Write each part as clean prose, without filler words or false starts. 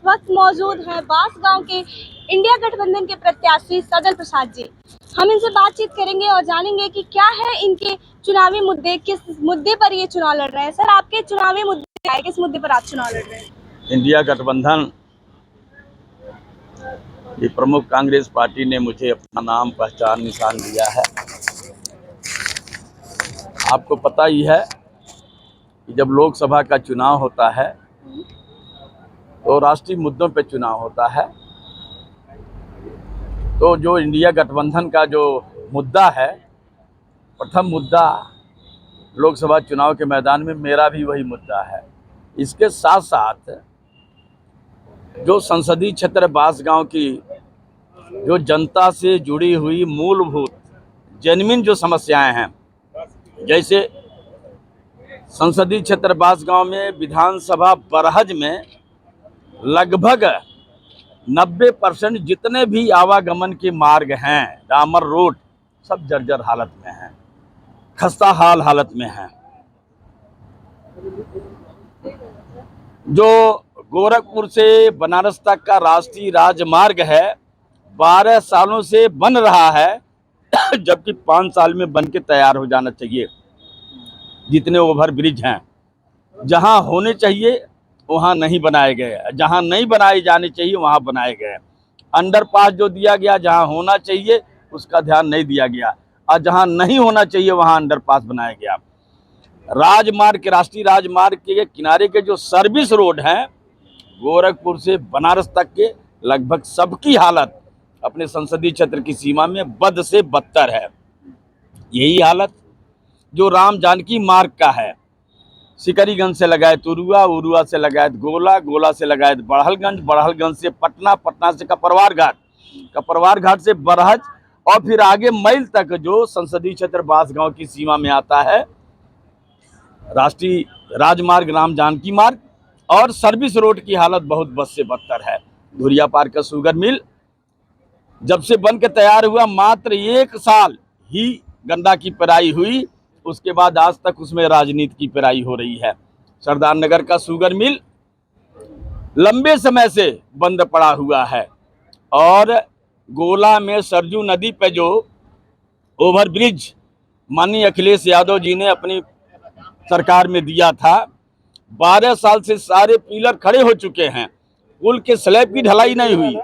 वक्त मौजूद हैं बांसगांव के इंडिया गठबंधन के प्रत्याशी सदन प्रसाद जी। हम इनसे बातचीत करेंगे और जानेंगे कि क्या है इनके चुनावी मुद्दे, किस मुद्दे पर ये चुनाव लड़ रहे हैं। सर, आपके चुनावी मुद्दे क्या है, किस मुद्दे पर आप चुनाव लड़ रहे हैं? इंडिया गठबंधन की प्रमुख कांग्रेस पार्टी ने मुझे अपना नाम पहचान निशान दिया है। आपको पता ही है कि जब लोकसभा का चुनाव होता है तो राष्ट्रीय मुद्दों पे चुनाव होता है। तो जो इंडिया गठबंधन का जो मुद्दा है, प्रथम मुद्दा लोकसभा चुनाव के मैदान में मेरा भी वही मुद्दा है। इसके साथ साथ जो संसदीय क्षेत्र बांसगांव की जो जनता से जुड़ी हुई मूलभूत जेन्युइन जो समस्याएं हैं, जैसे संसदीय क्षेत्र बांसगांव में विधानसभा बरहज में लगभग 90% जितने भी आवागमन के मार्ग हैं, डामर रोड, सब जर्जर हालत में हैं, खस्ता हाल हालत में हैं। जो गोरखपुर से बनारस तक का राष्ट्रीय राजमार्ग है, 12 सालों से बन रहा है, जबकि 5 साल में बन के तैयार हो जाना चाहिए। जितने ओवर ब्रिज हैं, जहां होने चाहिए वहां नहीं बनाए गए, जहां नहीं बनाए जाने चाहिए वहां बनाए गए। अंडरपास जो दिया गया, जहां होना चाहिए उसका ध्यान नहीं दिया गया, और जहां नहीं होना चाहिए वहां अंडरपास बनाया गया। राजमार्ग के, राष्ट्रीय राजमार्ग के किनारे के जो सर्विस रोड हैं, गोरखपुर से बनारस तक के लगभग सबकी हालत अपने संसदीय क्षेत्र की सीमा में बद से बदतर है। यही हालत जो राम जानकी मार्ग का है, सिकरीगंज से लगायत उरुआ, उरुआ से लगायत गोला, गोला से लगायत बड़हलगंज, बड़हलगंज से पटना, पटना से कपरवार घाट, कपरवार घाट से बरहज, और फिर आगे मैल तक जो संसदीय क्षेत्र बांसगांव की सीमा में आता है। राष्ट्रीय राजमार्ग, राम जानकी मार्ग और सर्विस रोड की हालत बहुत बद से बदतर है। धुरिया पार का शुगर मिल जब से बन के तैयार हुआ, मात्र 1 साल ही गन्ना की पेराई हुई, उसके बाद आज तक उसमें राजनीति की पेराई हो रही है। सरदार नगर का शुगर मिल लंबे समय से बंद पड़ा हुआ है, और गोला में सरजू नदी पे जो ओवरब्रिज माननीय अखिलेश यादव जी ने अपनी सरकार में दिया था, 12 साल से सारे पिलर खड़े हो चुके हैं, पुल के स्लैब की ढलाई नहीं हुई,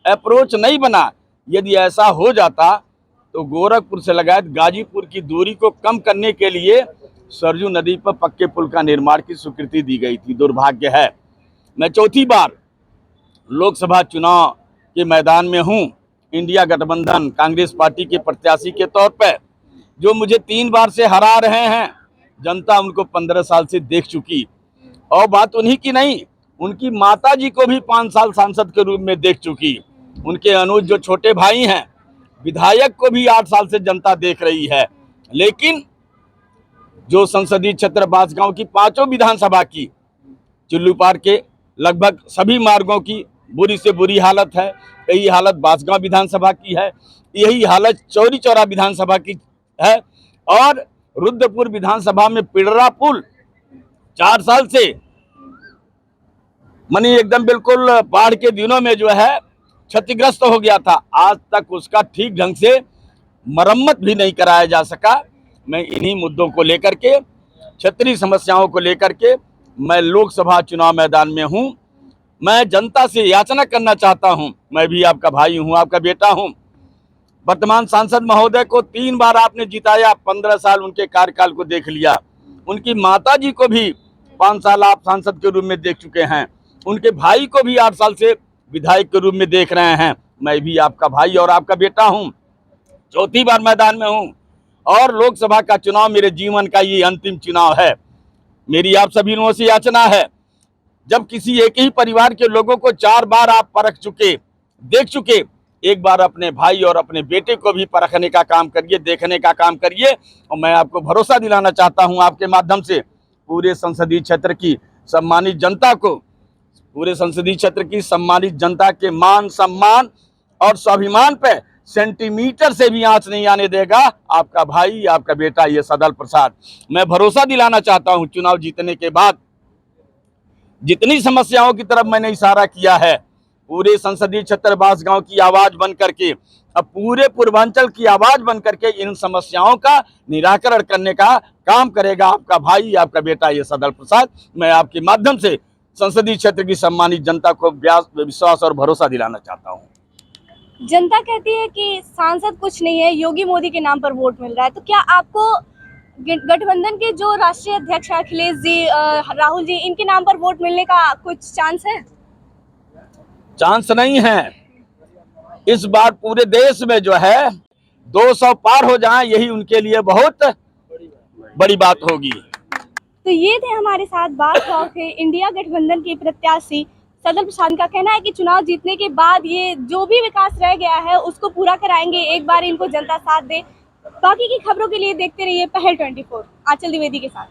अप्रोच नहीं बना। यदि ऐसा हो जाता तो गोरखपुर से लगायत गाजीपुर की दूरी को कम करने के लिए सरजू नदी पर पक्के पुल का निर्माण की स्वीकृति दी गई थी। दुर्भाग्य है, मैं चौथी बार लोकसभा चुनाव के मैदान में हूं, इंडिया गठबंधन कांग्रेस पार्टी के प्रत्याशी के तौर पर, जो मुझे 3 बार से हरा रहे हैं। जनता उनको 15 साल से देख चुकी, और बात उन्हीं की नहीं, उनकी माता जी को भी 5 साल सांसद के रूप में देख चुकी। उनके अनुज जो छोटे भाई हैं, विधायक को भी 8 साल से जनता देख रही है। लेकिन जो संसदीय क्षेत्र बांसगांव की 5 विधानसभा की चुल्लू पार के लगभग सभी मार्गों की बुरी से बुरी हालत है। यही हालत बांसगांव विधानसभा की है, यही हालत चौरी चौरा विधानसभा की है, और रुद्रपुर विधानसभा में पिड़रा पुल 4 साल से मनी एकदम बिल्कुल बाढ़ के दिनों में जो है क्षतिग्रस्त हो गया था। आज तक उसका ठीक ढंग से मरम्मत भी नहीं कराया जा सका। मैं इन्हीं मुद्दों को लेकर के, क्षेत्रीय समस्याओं को लेकर के मैं लोकसभा चुनाव मैदान में हूं। मैं जनता से याचना करना चाहता हूं, मैं भी आपका भाई हूं, आपका बेटा हूं। वर्तमान सांसद महोदय को 3 बार आपने जिताया, 15 साल उनके कार्यकाल को देख लिया। उनकी माता जी को भी 5 साल आप सांसद के रूप में देख चुके हैं, उनके भाई को भी 8 साल से विधायक के रूप में देख रहे हैं। मैं भी आपका भाई और आपका बेटा हूं, चौथी बार मैदान में हूं, और लोकसभा का चुनाव मेरे जीवन का ये अंतिम चुनाव है। मेरी आप सभी लोगों से याचना है, जब किसी एक ही परिवार के लोगों को 4 बार आप परख चुके, देख चुके, एक बार अपने भाई और अपने बेटे को भी परखने का काम करिए, देखने का काम करिए। और मैं आपको भरोसा दिलाना चाहता हूं आपके माध्यम से पूरे संसदीय क्षेत्र की सम्मानित जनता को, पूरे संसदीय क्षेत्र की सम्मानित जनता के मान सम्मान और स्वाभिमान पे सेंटीमीटर से भी आंच नहीं आने देगा आपका भाई, आपका बेटा ये सदन प्रसाद। मैं भरोसा दिलाना चाहता हूं चुनाव जीतने के बाद जितनी समस्याओं की तरफ मैंने इशारा किया है, पूरे संसदीय क्षेत्र बांसगांव की आवाज बन करके, अब पूरे पूर्वांचल की आवाज बन करके इन समस्याओं का निराकरण करने का काम करेगा आपका भाई, आपका बेटा ये सदल प्रसाद। मैं आपके माध्यम से संसदीय क्षेत्र की सम्मानित जनता को विश्वास और भरोसा दिलाना चाहता हूं। जनता कहती है कि सांसद कुछ नहीं है, योगी मोदी के नाम पर वोट मिल रहा है, तो क्या आपको गठबंधन के जो राष्ट्रीय अध्यक्ष अखिलेश जी, राहुल जी, इनके नाम पर वोट मिलने का कुछ चांस है? चांस नहीं है। इस बार पूरे देश में जो है 200 पार हो जाए, यही उनके लिए बहुत बड़ी बात होगी। तो ये थे हमारे साथ बांसगांव के इंडिया गठबंधन के प्रत्याशी सदल प्रसाद का कहना है कि चुनाव जीतने के बाद ये जो भी विकास रह गया है उसको पूरा कराएंगे, एक बार इनको जनता साथ दे। बाकी की खबरों के लिए देखते रहिए पहल 24। आंचल द्विवेदी के साथ।